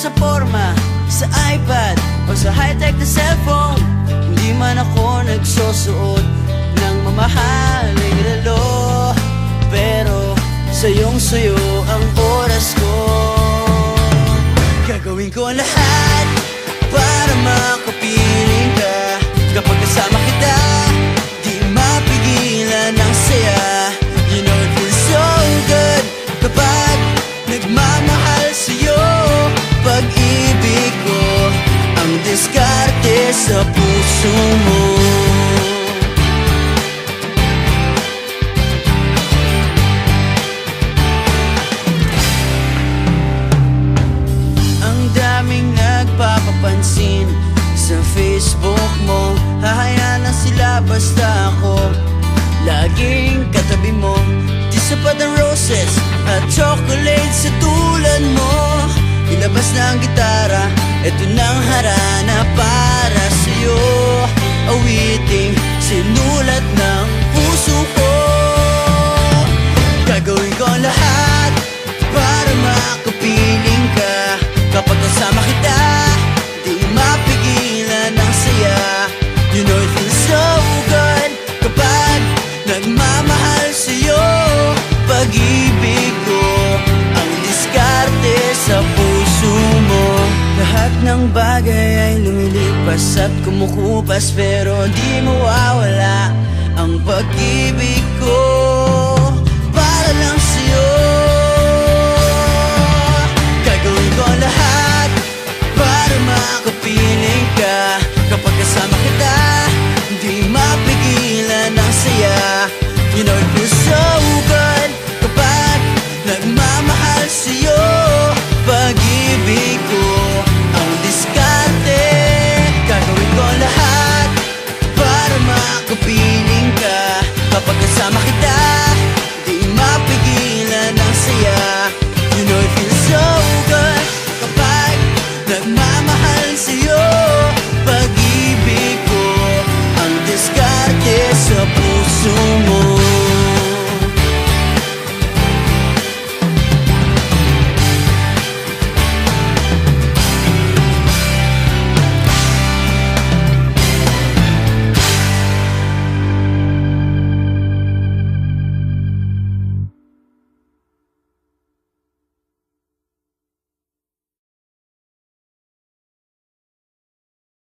sa forma, sa iPad o sa high-tech na cellphone. Hindi man ako nagsusuot ng mamahaling relo, pero sayong-sayo ang oras ko. Gagawin ko ang lahat para makapiling ka. Kapag kasama kita, di mapigilan ang saya. You know it feels so good kapag nagmamahal sa'yo. Pag-ibig ko ang diskarte sa puso mo. Ang daming nagpapapansin sa Facebook mo. Hahayaan lang sila basta ako laging katabi mo. Di sapat ang roses at chocolates sa tulad mo. Ilabas na ang gitara, eto nang harana para sa'yo. Awiting sinulat ng puso ko. Gagawin ko ang lahat para makapiling ka. Kapag kasama kita, di mapigilan ang saya. You know it feels so good kapag nagmamahal sa'yo. Pag-ibig ko ang diskarte sa puso mo. Lahat ng bagay ay lumilipas at kumukupas, pero di mawawala ang pag-ibig ko para lang sa'yo. Gagawin ko ang lahat para makapiling ka. Kapag kasama kita, di mapigilan ang saya. You know it feels so